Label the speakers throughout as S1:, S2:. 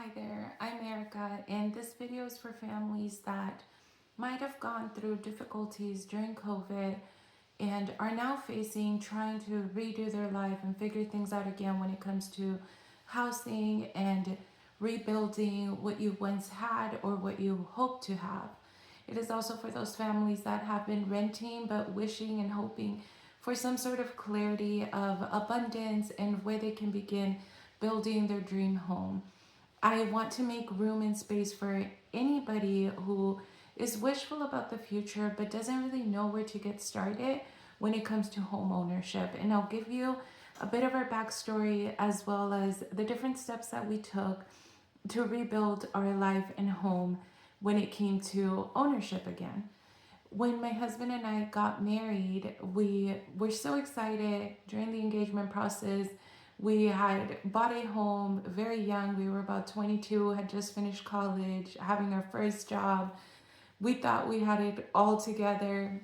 S1: Hi there, I'm Erica, and this video is for families that might have gone through difficulties during COVID and are now facing trying to redo their life and figure things out again when it comes to housing and rebuilding what you once had or what you hope to have. It is also for those families that have been renting but wishing and hoping for some sort of clarity of abundance and where they can begin building their dream home. I want to make room and space for anybody who is wishful about the future but doesn't really know where to get started when it comes to home ownership. And I'll give you a bit of our backstory as well as the different steps that we took to rebuild our life and home when it came to ownership again. When my husband and I got married, we were so excited during the engagement process. We had bought a home very young. We were about 22, had just finished college, having our first job. We thought we had it all together.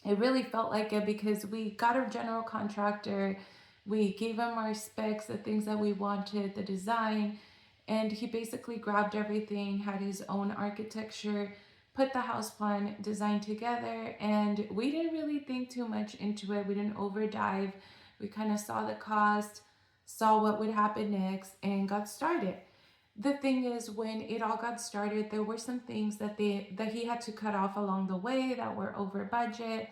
S1: It really felt like it because we got a general contractor. We gave him our specs, the things that we wanted, the design, and he basically grabbed everything, had his own architecture, put the house plan design together, and we didn't really think too much into it. We didn't overdive. We kind of saw the cost, saw what would happen next, and got started. The thing is, when it all got started, there were some things that he had to cut off along the way that were over budget.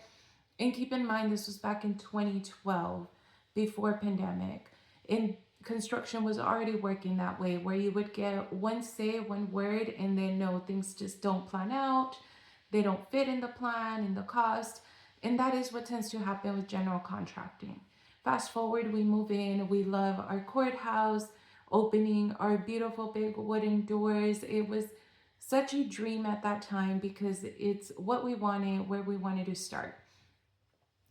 S1: And keep in mind, this was back in 2012, before pandemic. And construction was already working that way, where you would get one say, one word, and then no, things just don't plan out. They don't fit in the plan, in the cost. And that is what tends to happen with general contracting. Fast forward, we move in, we love our courthouse, opening our beautiful big wooden doors. It was such a dream at that time because it's what we wanted, where we wanted to start.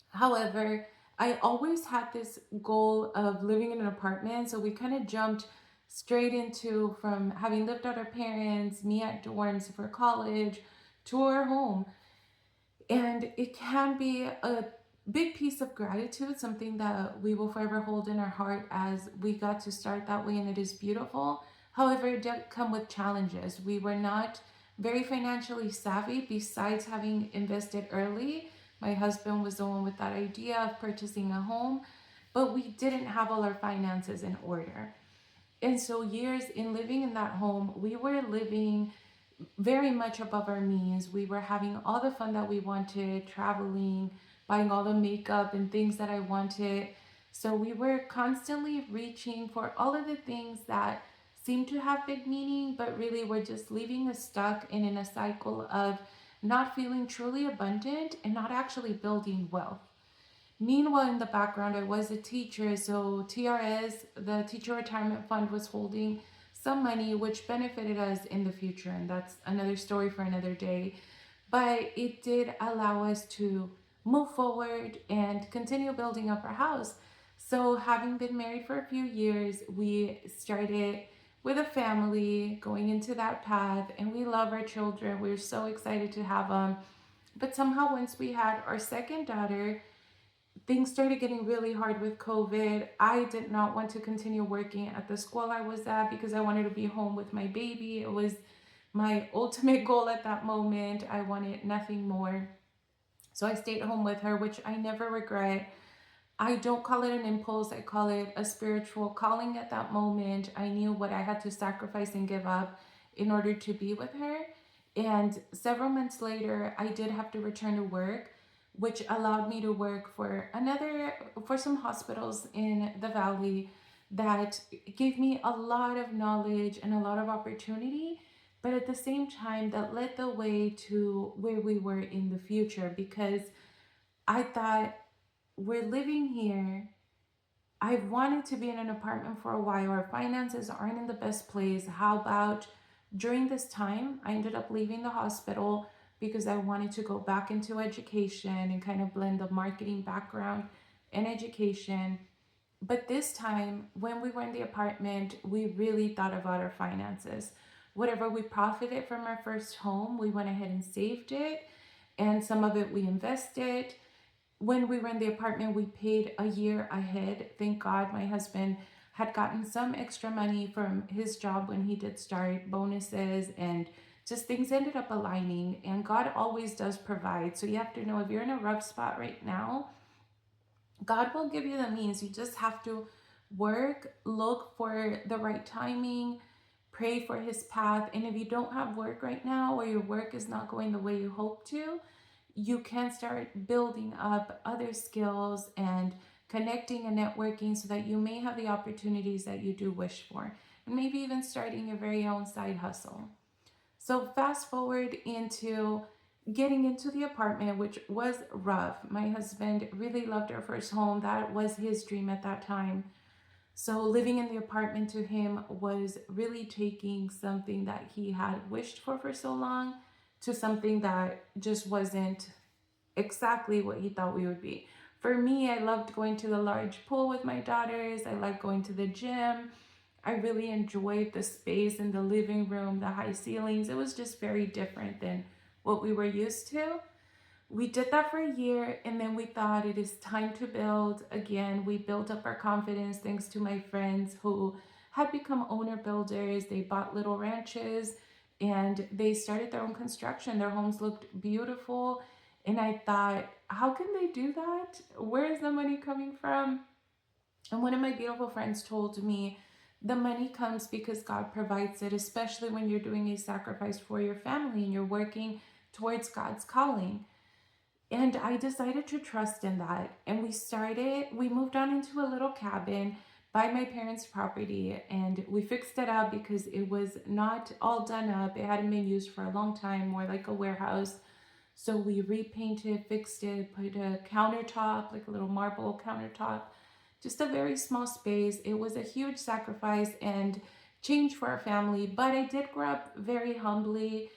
S1: However, I always had this goal of living in an apartment, so we kind of jumped straight into from having lived at our parents, me at dorms for college, to our home. And it can be a big piece of gratitude, something that we will forever hold in our heart as we got to start that way, and it is beautiful. However, it did come with challenges. We were not very financially savvy, besides having invested early. My husband was the one with that idea of purchasing a home, but we didn't have all our finances in order. And so, years in living in that home, we were living very much above our means. We were having all the fun that we wanted, traveling, buying all the makeup and things that I wanted. So we were constantly reaching for all of the things that seemed to have big meaning, but really were just leaving us stuck and in a cycle of not feeling truly abundant and not actually building wealth. Meanwhile, in the background, I was a teacher, so TRS, the Teacher Retirement Fund, was holding some money which benefited us in the future, and that's another story for another day. But it did allow us to move forward and continue building up our house. So, having been married for a few years, we started with a family going into that path, and we love our children. We're so excited to have them. But somehow, once we had our second daughter, things started getting really hard with COVID. I did not want to continue working at the school I was at because I wanted to be home with my baby. It was my ultimate goal at that moment. I wanted nothing more. So I stayed home with her, which I never regret. I don't call it an impulse, I call it a spiritual calling at that moment. I knew what I had to sacrifice and give up in order to be with her. And several months later, I did have to return to work, which allowed me to work for some hospitals in the valley that gave me a lot of knowledge and a lot of opportunity, but at the same time that led the way to where we were in the future, because I thought, we're living here. I've wanted to be in an apartment for a while. Our finances aren't in the best place. How about during this time, I ended up leaving the hospital because I wanted to go back into education and kind of blend the marketing background and education. But this time, when we were in the apartment, we really thought about our finances. Whatever we profited from our first home, we went ahead and saved it, and some of it we invested. When we were in the apartment, we paid a year ahead. Thank God my husband had gotten some extra money from his job when he did start, bonuses, and just things ended up aligning. And God always does provide. So you have to know, if you're in a rough spot right now, God will give you the means. You just have to work, look for the right timing, pray for his path. And if you don't have work right now, or your work is not going the way you hope to, you can start building up other skills and connecting and networking so that you may have the opportunities that you do wish for. And maybe even starting your very own side hustle. So fast forward into getting into the apartment, which was rough. My husband really loved our first home. That was his dream at that time. So living in the apartment to him was really taking something that he had wished for so long to something that just wasn't exactly what he thought we would be. For me, I loved going to the large pool with my daughters. I liked going to the gym. I really enjoyed the space in the living room, the high ceilings. It was just very different than what we were used to. We did that for a year, and then we thought it is time to build. Again, we built up our confidence thanks to my friends who had become owner builders. They bought little ranches and they started their own construction. Their homes looked beautiful. And I thought, how can they do that? Where is the money coming from? And one of my beautiful friends told me, the money comes because God provides it, especially when you're doing a sacrifice for your family and you're working towards God's calling. And I decided to trust in that. And we moved on into a little cabin by my parents' property, and we fixed it up because it was not all done up. It hadn't been used for a long time, more like a warehouse. So we repainted, fixed it, put a countertop, like a little marble countertop, just a very small space. It was a huge sacrifice and change for our family, but I did grow up very humbly.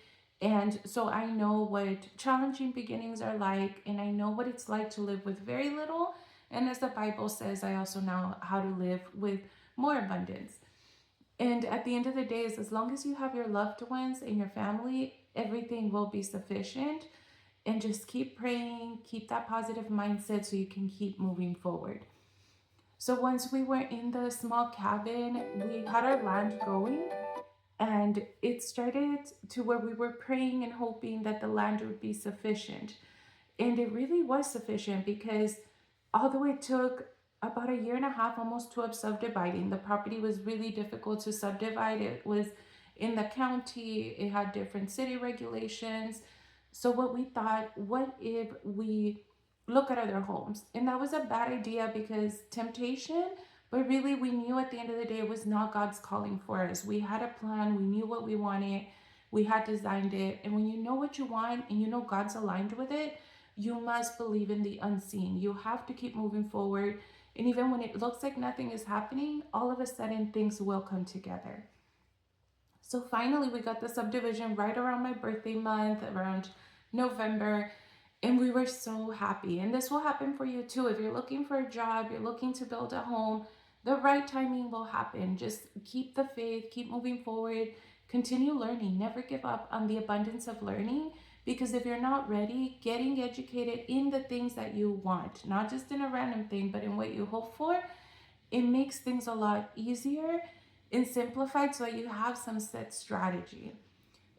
S1: And so I know what challenging beginnings are like, and I know what it's like to live with very little. And as the Bible says, I also know how to live with more abundance. And at the end of the day, is as long as you have your loved ones and your family, everything will be sufficient. And just keep praying, keep that positive mindset so you can keep moving forward. So once we were in the small cabin, we had our land going, and it started to where we were praying and hoping that the land would be sufficient. And it really was sufficient, because although it took about a year and a half almost to subdividing, the property was really difficult to subdivide. It was in the county, it had different city regulations. So what we thought, what if we look at other homes? And that was a bad idea, because temptation, but really we knew at the end of the day it was not God's calling for us. We had a plan, we knew what we wanted, we had designed it. And when you know what you want and you know God's aligned with it, you must believe in the unseen. You have to keep moving forward. And even when it looks like nothing is happening, all of a sudden things will come together. So finally, we got the subdivision right around my birthday month, around November, and we were so happy. And this will happen for you too. If you're looking for a job, you're looking to build a home, the right timing will happen. Just keep the faith, keep moving forward, continue learning, never give up on the abundance of learning. Because if you're not ready, getting educated in the things that you want, not just in a random thing, but in what you hope for, it makes things a lot easier and simplified so that you have some set strategy.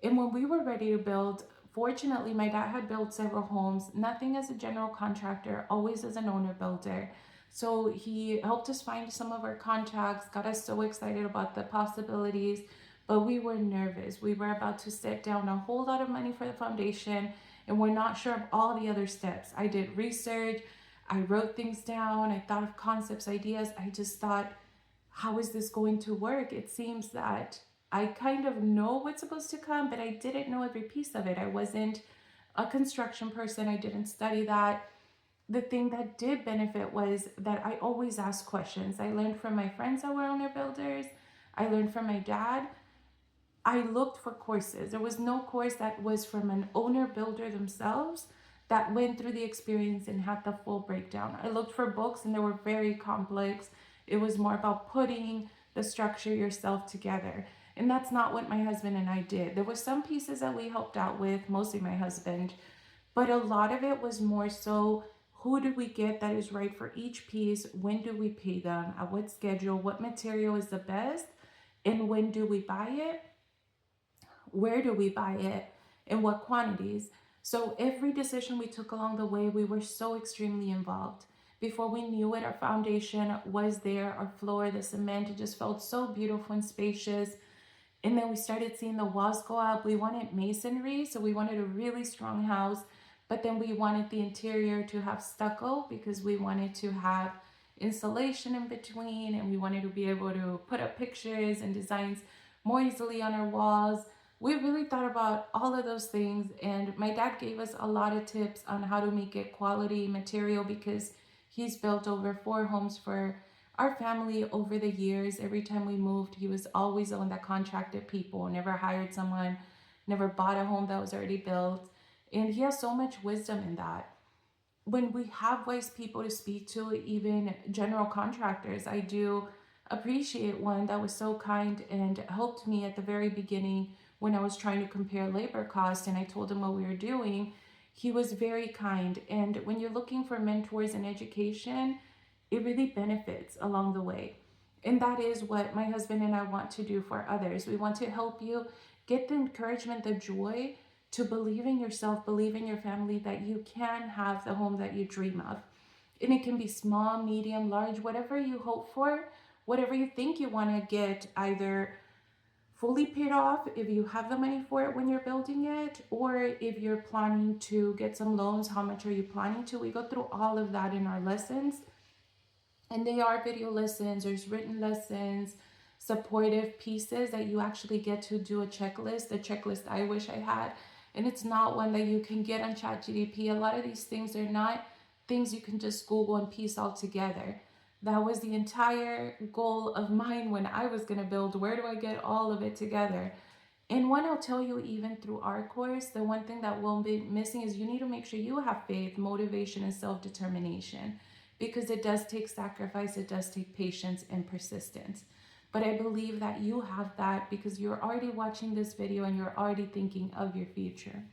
S1: And when we were ready to build, fortunately, my dad had built several homes, nothing as a general contractor, always as an owner builder. So he helped us find some of our contacts, got us so excited about the possibilities, but we were nervous. We were about to set down a whole lot of money for the foundation, and we're not sure of all the other steps. I did research, I wrote things down, I thought of concepts, ideas. I just thought, how is this going to work? It seems that I kind of know what's supposed to come, but I didn't know every piece of it. I wasn't a construction person, I didn't study that. The thing that did benefit was that I always asked questions. I learned from my friends that were owner builders, I learned from my dad. I looked for courses. There was no course that was from an owner builder themselves that went through the experience and had the full breakdown. I looked for books and they were very complex. It was more about putting the structure yourself together. And that's not what my husband and I did. There were some pieces that we helped out with, mostly my husband, but a lot of it was more so Who do we get that is right for each piece? When do we pay them? At what schedule? What material is the best? And when do we buy it? Where do we buy it? In what quantities? So every decision we took along the way, we were so extremely involved. Before we knew it, our foundation was there, our floor, the cement, it just felt so beautiful and spacious. And then we started seeing the walls go up. We wanted masonry, so we wanted a really strong house. But then we wanted the interior to have stucco because we wanted to have insulation in between, and we wanted to be able to put up pictures and designs more easily on our walls. We really thought about all of those things, and my dad gave us a lot of tips on how to make it quality material because he's built over 4 homes for our family over the years. Every time we moved, he was always the one that contracted people, never hired someone, never bought a home that was already built. And he has so much wisdom in that. When we have wise people to speak to, even general contractors, I do appreciate one that was so kind and helped me at the very beginning when I was trying to compare labor costs and I told him what we were doing. He was very kind. And when you're looking for mentors in education, it really benefits along the way. And that is what my husband and I want to do for others. We want to help you get the encouragement, the joy to believe in yourself, believe in your family, that you can have the home that you dream of. And it can be small, medium, large, whatever you hope for, whatever you think you want to get, either fully paid off if you have the money for it when you're building it, or if you're planning to get some loans, how much are you planning to? We go through all of that in our lessons. And they are video lessons, there's written lessons, supportive pieces that you actually get to do a checklist I wish I had. And it's not one that you can get on ChatGPT. A lot of these things are not things you can just Google and piece all together. That was the entire goal of mine when I was going to build. Where do I get all of it together? And one, I'll tell you, even through our course, the one thing that won't be missing is you need to make sure you have faith, motivation, and self-determination, because it does take sacrifice, it does take patience and persistence. But I believe that you have that because you're already watching this video and you're already thinking of your future.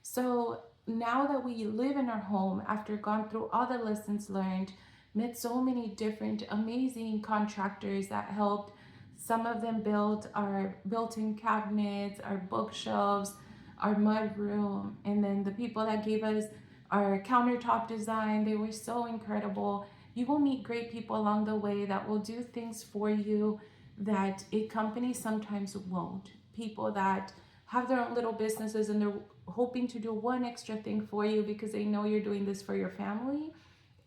S1: So now that we live in our home, after gone through all the lessons learned, met so many different amazing contractors that helped. Some of them built our built-in cabinets, our bookshelves, our mud room, and then the people that gave us our countertop design, they were so incredible. You will meet great people along the way that will do things for you that a company sometimes won't. People that have their own little businesses and they're hoping to do one extra thing for you because they know you're doing this for your family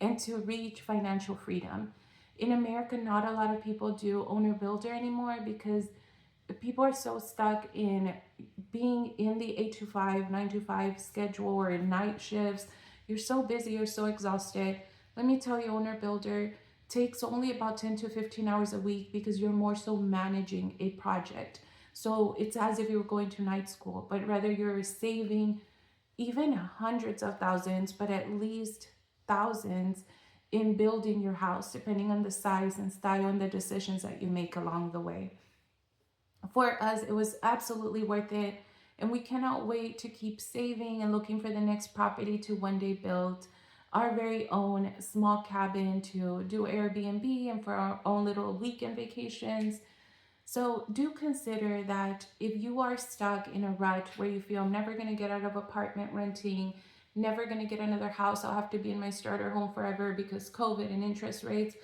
S1: and to reach financial freedom. In America, not a lot of people do owner builder anymore because people are so stuck in being in the 8 to 5, 9 to 5 schedule or in night shifts. You're so busy, you're so exhausted. Let me tell you, owner builder takes only about 10 to 15 hours a week because you're more so managing a project. So it's as if you were going to night school, but rather you're saving even hundreds of thousands, but at least thousands in building your house, depending on the size and style and the decisions that you make along the way. For us, it was absolutely worth it. And we cannot wait to keep saving and looking for the next property to one day build our very own small cabin to do Airbnb and for our own little weekend vacations. So do consider that if you are stuck in a rut where you feel I'm never going to get out of apartment renting, never going to get another house, I'll have to be in my starter home forever because COVID and interest rates,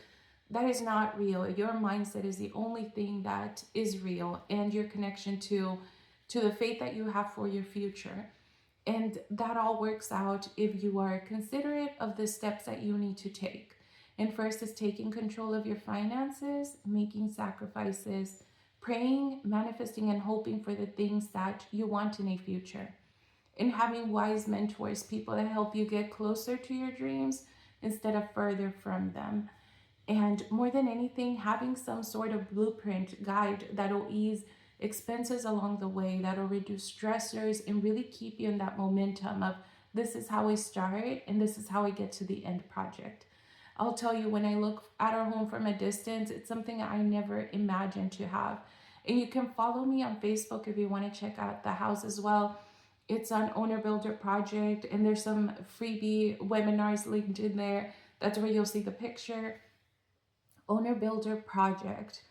S1: that is not real. Your mindset is the only thing that is real, and your connection to the faith that you have for your future. And that all works out if you are considerate of the steps that you need to take. And first is taking control of your finances, making sacrifices, praying, manifesting, and hoping for the things that you want in a future. And having wise mentors, people that help you get closer to your dreams instead of further from them. And more than anything, having some sort of blueprint guide that'll ease expenses along the way, that'll reduce stressors and really keep you in that momentum of this is how I start and this is how I get to the end project. I'll tell you, when I look at our home from a distance, it's something I never imagined to have. And you can follow me on Facebook if you want to check out the house as well. It's on Owner Builder Project, and there's some freebie webinars linked in there. That's where you'll see the picture. Owner Builder Project.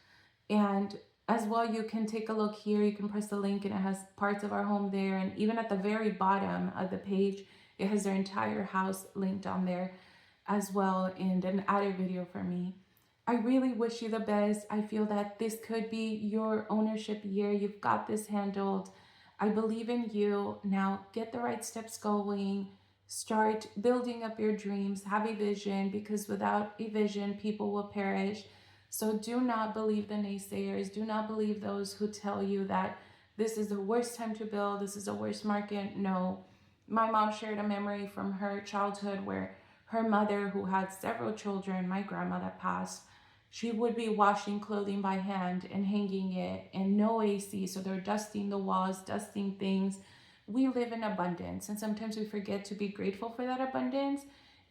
S1: And as well, you can take a look here. You can press the link and it has parts of our home there. And even at the very bottom of the page, it has their entire house linked on there as well, and an added video for me. I really wish you the best. I feel that this could be your ownership year. You've got this handled. I believe in you. Now get the right steps going. Start building up your dreams. Have a vision, because without a vision, people will perish. So do not believe the naysayers. Do not believe those who tell you that this is the worst time to build, this is the worst market. No. My mom shared a memory from her childhood where her mother, who had several children, my grandma that passed, she would be washing clothing by hand and hanging it, and no AC. So they're dusting the walls, dusting things. We live in abundance, and sometimes we forget to be grateful for that abundance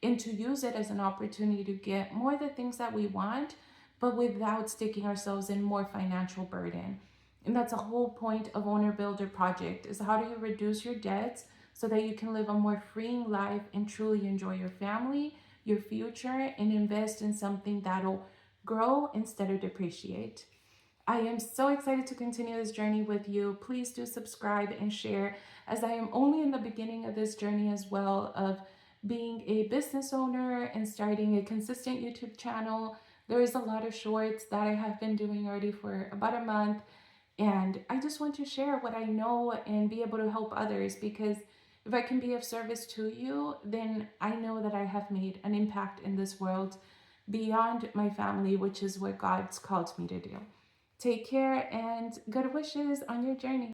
S1: and to use it as an opportunity to get more of the things that we want, but without sticking ourselves in more financial burden. And that's a whole point of Owner Builder Project, is how do you reduce your debts so that you can live a more freeing life and truly enjoy your family, your future, and invest in something that'll grow instead of depreciate. I am so excited to continue this journey with you. Please do subscribe and share, as I am only in the beginning of this journey as well, of being a business owner and starting a consistent YouTube channel. There is a lot of shorts that I have been doing already for about a month, and I just want to share what I know and be able to help others, because if I can be of service to you, then I know that I have made an impact in this world beyond my family, which is what God's called me to do. Take care and good wishes on your journey.